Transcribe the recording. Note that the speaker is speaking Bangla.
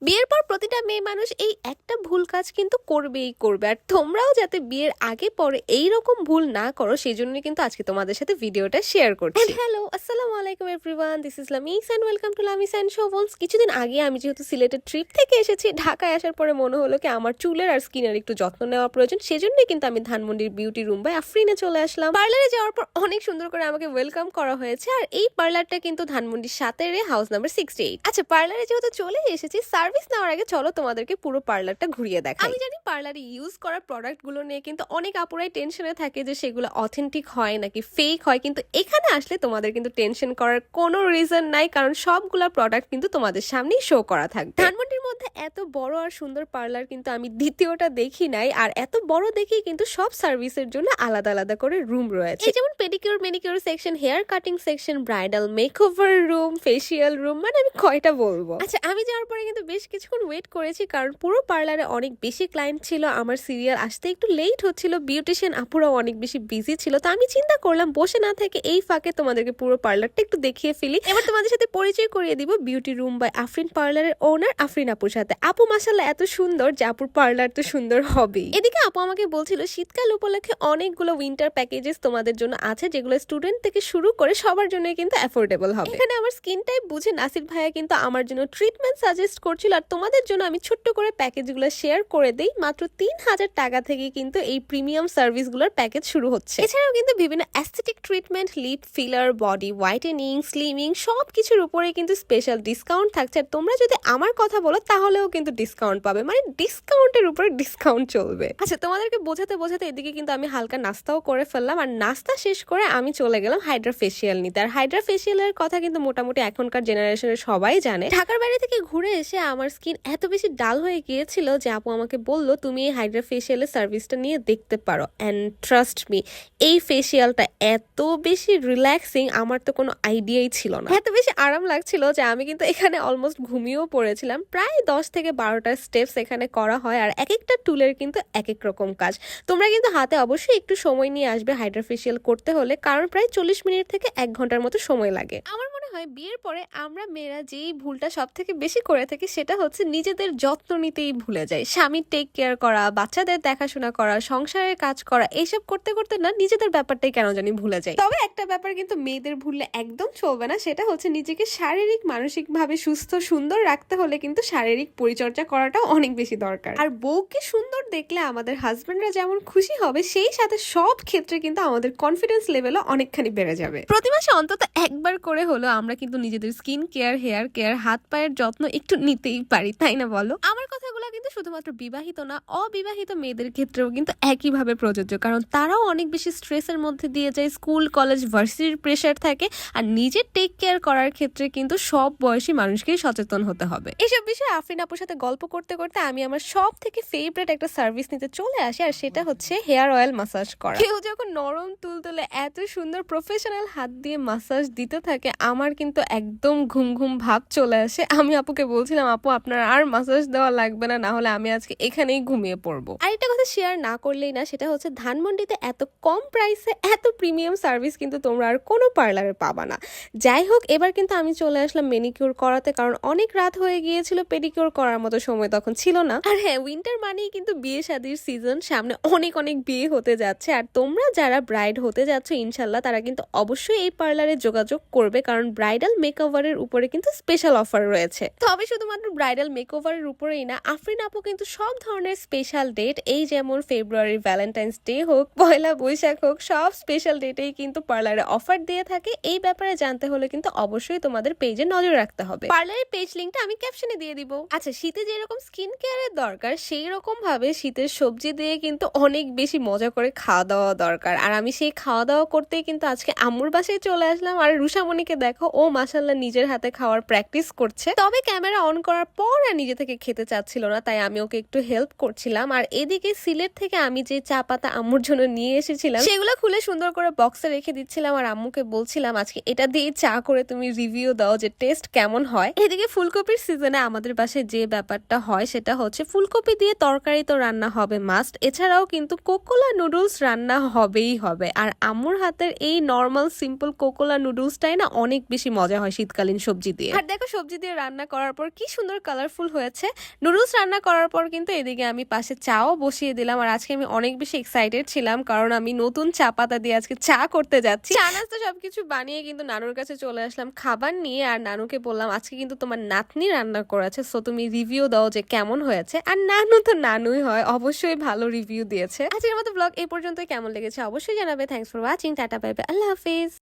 বিয়ের পর প্রতিটা মেয়ে মানুষ এই একটা ভুল কাজ কিন্তু করবেই করবে। আর তোমরাও যাতে বিয়ের আগে পরে এইরকম ভুল না করো সেই জন্য কিন্তু আজকে তোমাদের সাথে ভিডিওটা শেয়ার করছি। হ্যালো, আসসালামু আলাইকুম everyone, this is Lamis and welcome to Lamis and শোভলস। কিছুদিন আগে আমি যেহেতু সিলেটের ট্রিপ থেকে এসেছি, ঢাকায় আসার পরে মনে হলো কি আমার চুলের আর স্কিনের একটু যত্ন নেওয়া প্রয়োজন। সেজন্যই কিন্তু আমি ধানমন্ডির বিউটি রুম বাই আফরিনে চলে আসলাম। পার্লারে যাওয়ার পর অনেক সুন্দর করে আমাকে ওয়েলকাম করা হয়েছে। আর এই পার্লারটা কিন্তু ধানমন্ডির 7 হাউস নাম্বার 68। আচ্ছা, পার্লারে যেহেতু চলে এসেছি, সার্ভিস নেওয়ার আগে চলো তোমাদেরকে পুরো পার্লারটা ঘুরিয়ে দেখাই। আমি জানি পার্লারে ইউজ করা প্রোডাক্ট গুলো নিয়ে কিন্তু অনেক আপুরাই টেনশনে থাকে যে সেগুলো অথেন্টিক হয় নাকি ফেক হয়, কিন্তু এখানে আসলে তোমাদের কিন্তু টেনশন করার কোনো রিজন নাই, কারণ সবগুলা প্রোডাক্ট কিন্তু তোমাদের সামনেই শো করা থাকবে। ধানমন্ডির মধ্যে এত বড় আর সুন্দর পার্লার কিন্তু আমি দ্বিতীয়টা দেখি নাই। আর এত বড় দেখেই কিন্তু সব সার্ভিসের জন্য আলাদা আলাদা করে রুম রয়েছে, এই যেমন pedicure manicure section, hair cutting section, bridal makeover room, facial room, মানে আমি কয়টা বলবো। আচ্ছা, আমি যাওয়ার পরে কিন্তু বেশ কিছুক্ষণ ওয়েট করেছি, কারণ পুরো পার্লারে অনেক বেশি ক্লায়েন্ট ছিল। আমার সিরিয়াল আসতে একটু লেট হচ্ছিল, বিউটিশিয়ান আপুরাও অনেক বেশি বিজি ছিল। তো আমি চিন্তা করলাম বসে না থেকে এই ফাঁকে তোমাদেরকে পুরো পার্লারটা একটু দেখিয়ে ফেলি। এবার তোমাদের সাথে পরিচয় করিয়ে দিব বিউটি রুম বাই আফরিন পার্লারের ওনার আফরিন আপুর সাথে। আপু মাশাআল্লাহ এত সুন্দর যে আপুর পার্লার তো সুন্দর হবেই। এদিকে আপু আমাকে বলছিল শীতকাল উপলক্ষে অনেকগুলো উইন্টার প্যাকেজেস তোমাদের জন্য আছে, যেগুলো স্টুডেন্ট থেকে শুরু করে সবার জন্য কিন্তু অ্যাফোর্ডেবল হবে। এখানে আমার স্কিন টাইপ বুঝে নাসির ভাইয়া কিন্তু আমার জন্য ট্রিটমেন্ট সাজেস্ট করছিল। আর তোমাদের জন্য আমি ছোট্ট করে প্যাকেজগুলো শেয়ার করে দেই। মাত্র 3000 টাকা থেকে কিন্তু এই প্রিমিয়াম সার্ভিসগুলোর প্যাকেজ শুরু হচ্ছে। এছাড়াও কিন্তু বিভিন্ন aesthetic treatment, lip filler, body whitening, slimming সব কিছুর উপরে কিন্তু স্পেশাল ডিসকাউন্ট থাকছে। আর তোমরা যদি আমার কথা বলো তাহলেও কিন্তু ডিসকাউন্ট পাবে, মানে ডিসকাউন্টের উপরে ডিসকাউন্ট চলবে। আচ্ছা, তোমাদেরকে বোঝাতে বোঝাতে এদিকে কিন্তু আমি হালকা নাস্তাও করে ফেললাম। আর নাস্তা শেষ করে আমি চলে গেলাম হাইড্রা ফেসিয়াল নিতে। আর হাইড্রা ফেসিয়ালের কথা কিন্তু মোটামুটি এখনকার জেনারেশনের সবাই জানে। ঢাকার বাইরে থেকে ঘুরে এসে আমার স্কিন এত বেশি ডাল হয়ে গিয়েছিল যে আপু আমাকে বললো তুমি এই হাইড্রা ফেসিয়ালের সার্ভিসটা নিয়ে দেখতে পারো। অ্যান্ড ট্রাস্ট মি, এই ফেসিয়ালটা এত বেশি রিল্যাক্সিং আমার তো কোনো আইডিয়াই ছিল না। এত বেশি আরাম লাগছিল যে আমি কিন্তু এখানে অলমোস্ট ঘুমিয়েও পড়েছিলাম। প্রায় 10 থেকে 12টা স্টেপস এখানে করা হয়, আর এক একটা টুলের কিন্তু এক এক রকম কাজ। তোমরা কিন্তু হাতে অবশ্যই একটু সময় নিয়ে আসবে হাইড্রা ফেসিয়াল করতে হলে, কারণ প্রায় 40 মিনিট থেকে 1 ঘন্টার মতো সময় লাগে। আমার মনে হয় বিয়ের পরে আমরা মেয়েরা যেই ভুলটা সব থেকে বেশি করে থাকি সেটা হচ্ছে নিজেদের যত্ন নিতেই ভুলে যাই। স্বামীর টেক কেয়ার করা, বাচ্চাদের দেখাশোনা করা, সংসারের কাজ করা, এইসব করতে করতে না নিজেদের ব্যাপারটাই কেন জানি ভুলে যাই। তবে একটা ব্যাপার কিন্তু মেয়েদের ভুললে একদম চলবে না, সেটা হচ্ছে নিজেকে শারীরিক মানসিক ভাবে সুস্থ সুন্দর রাখতে হলে কিন্তু শারীরিক পরিচর্যা করাটাও অনেক বেশি দরকার। আর বউকে সুন্দর দেখলে আমাদের হাজবেন্ডরা যেমন খুশি হবে, সেই সাথে সব ক্ষেত্রে কিন্তু আমাদের কনফিডেন্স লেভেলও অনেকখানি বেড়ে যাবে। প্রতি মাসে অন্তত একবার করে হলো আমরা কিন্তু নিজেদের স্কিন কেয়ার, হেয়ার কেয়ার, হাত পায়ের যত্ন একটু নিতেই পারি, তাই না বলো? আমার কথাগুলো কিন্তু শুধুমাত্র বিবাহিত না, অবিবাহিত মেয়েদের ক্ষেত্রেও কিন্তু একইভাবে প্রযোজ্য, কারণ তারাও অনেক বেশি স্ট্রেসের মধ্যে দিয়ে যায়। স্কুল, কলেজ, ভার্সিটির প্রেশার থাকে। আর নিজের টেক কেয়ার করার ক্ষেত্রে কিন্তু সব বয়সী মানুষকেই সচেতন হতে হবে। এসব বিষয়ে আফরিন আপুর সাথে গল্প করতে করতে আমি আমার সব থেকে ফেভারিট একটা সার্ভিস নিতে চলে আসি, আর সেটা হচ্ছে হেয়ার অয়েল মাসাজ করা। কেউ যখন নরম তুলতুলে এত সুন্দর প্রফেশনাল হাত দিয়ে মাসাজ দিতে থাকে, আমার কিন্তু একদম ঘুম ঘুম ভাব চলে আসে। আমি আপুকে বলছিলাম আপু আপনার আর মাসাজ দেওয়া লাগবে না, না হলে আমি আজকে এখানেই ঘুমিয়ে পড়বো। আর একটা কথা শেয়ার না করলেই না, সেটা হচ্ছে ধানমন্ডিতে এত কম প্রাইসে এত প্রিমিয়াম সার্ভিস কিন্তু তোমরা আর কোনো পার্লারে পাবা না। যাই হোক, এবার কিন্তু আমি চলে আসলাম মেনিকিউর করাতে, কারণ অনেক রাত হয়ে গিয়েছিল, পেডিকিউর করার মতো সময় তখন ছিল না। আর হ্যাঁ, উইন্টার মানেই কিন্তু বিয়ে শাদির সিজন, সামনে অনেক অনেক বিয়ে হতে যাচ্ছে। আর তোমরা যারা ব্রাইড হতে যাচ্ছ ইনশাল্লাহ, তারা কিন্তু অবশ্যই এই পার্লারে যোগাযোগ করবে, কারণ ব্রাইডাল মেকওভারের উপরে কিন্তু স্পেশাল অফার রয়েছে। তবে শুধুমাত্র ব্রাইডাল মেকওভারের উপরেই না, আফরিন আপু কিন্তু সব ধরনের স্পেশাল ডেট, এই যেমন ফেব্রুয়ারির ভ্যালেন্টাইন্স ডে হোক, পয়লা বৈশাখ হোক, সব স্পেশাল ডেটেই কিন্তু পার্লারে অফার দিয়ে থাকে। এই ব্যাপারে জানতে হলে কিন্তু অবশ্যই তোমাদের পেজে নজর রাখতে হবে। পার্লারের পেজ লিঙ্কটা আমি ক্যাপশনে দিয়ে দিব। আচ্ছা, শীতে যেরকম স্কিন কেয়ারের দরকার, সেই রকম ভাবে শীতের সবজি দিয়ে কিন্তু অনেক বেশি মজা করে খাওয়া দাওয়া দরকার। আর আমি সেই খাওয়া দাওয়া করতেই কিন্তু আজকে আম্মুর বাসায় চলে আসলাম। আর রুষামণিকে দেখো, ও মাশাআল্লাহ নিজের হাতে খাওয়ার প্র্যাকটিস করছে। তবে ক্যামেরা অন করার পর আর নিজে থেকে খেতে চাচ্ছিল না, তাই আমি ওকে একটু হেল্প করছিলাম। আর এদিকে সিলেট থেকে আমি যে চা পাতা আম্মুর জন্য নিয়ে এসেছিলাম সেগুলো খুলে সুন্দর করে বক্সে রেখে দিচ্ছিলাম আর আম্মুকে বলছিলাম আজকে এটা দিয়ে চা করে তুমি রিভিউ দাও যে টেস্ট কেমন হয়। এদিকে ফুলকপির সিজনে আমাদের বাসায় যে ব্যাপারটা হয় সেটা হচ্ছে ফুলকপি দিয়ে তরকারি তো রান্না হবে মাস্ট, এছাড়াও কিন্তু কোকোলা নুডলস রান্না হবেই হবে। আর আম্মুর হাতের এই নর্মাল সিম্পল কোকোলা নুডলসটাই না অনেক বেশি মজা হয় শীতকালীন সবজি দিয়ে। আর দেখো সবজি দিয়ে রান্না করার পর কি সুন্দর কালারফুল হয়েছে। নুডলস রান্না করার পর কিন্তু এদিকে আমি পাশে চাও বসিয়ে দিলাম। আর আজকে আমি অনেক বেশি এক্সাইটেড ছিলাম কারণ আমি নতুন চা পাতা দিয়ে আজকে চা করতে যাচ্ছি। চা নাস্তা সবকিছু বানিয়ে কিন্তু নানুর কাছে চলে আসলাম খাবার নিয়ে। আর নানুকে বললাম আজকে কিন্তু তোমার নাতনি রান্না করেছে, সো তুমি রিভিউ দাও যে কেমন হয়েছে। আর নানু তো নানুই হয়, অবশ্যই ভালো রিভিউ দিয়েছে। আজকের মতো ব্লগ এই পর্যন্তই, কেমন লেগেছে অবশ্যই জানাবে। Thanks for watching, tata bye bye, Allah Hafiz.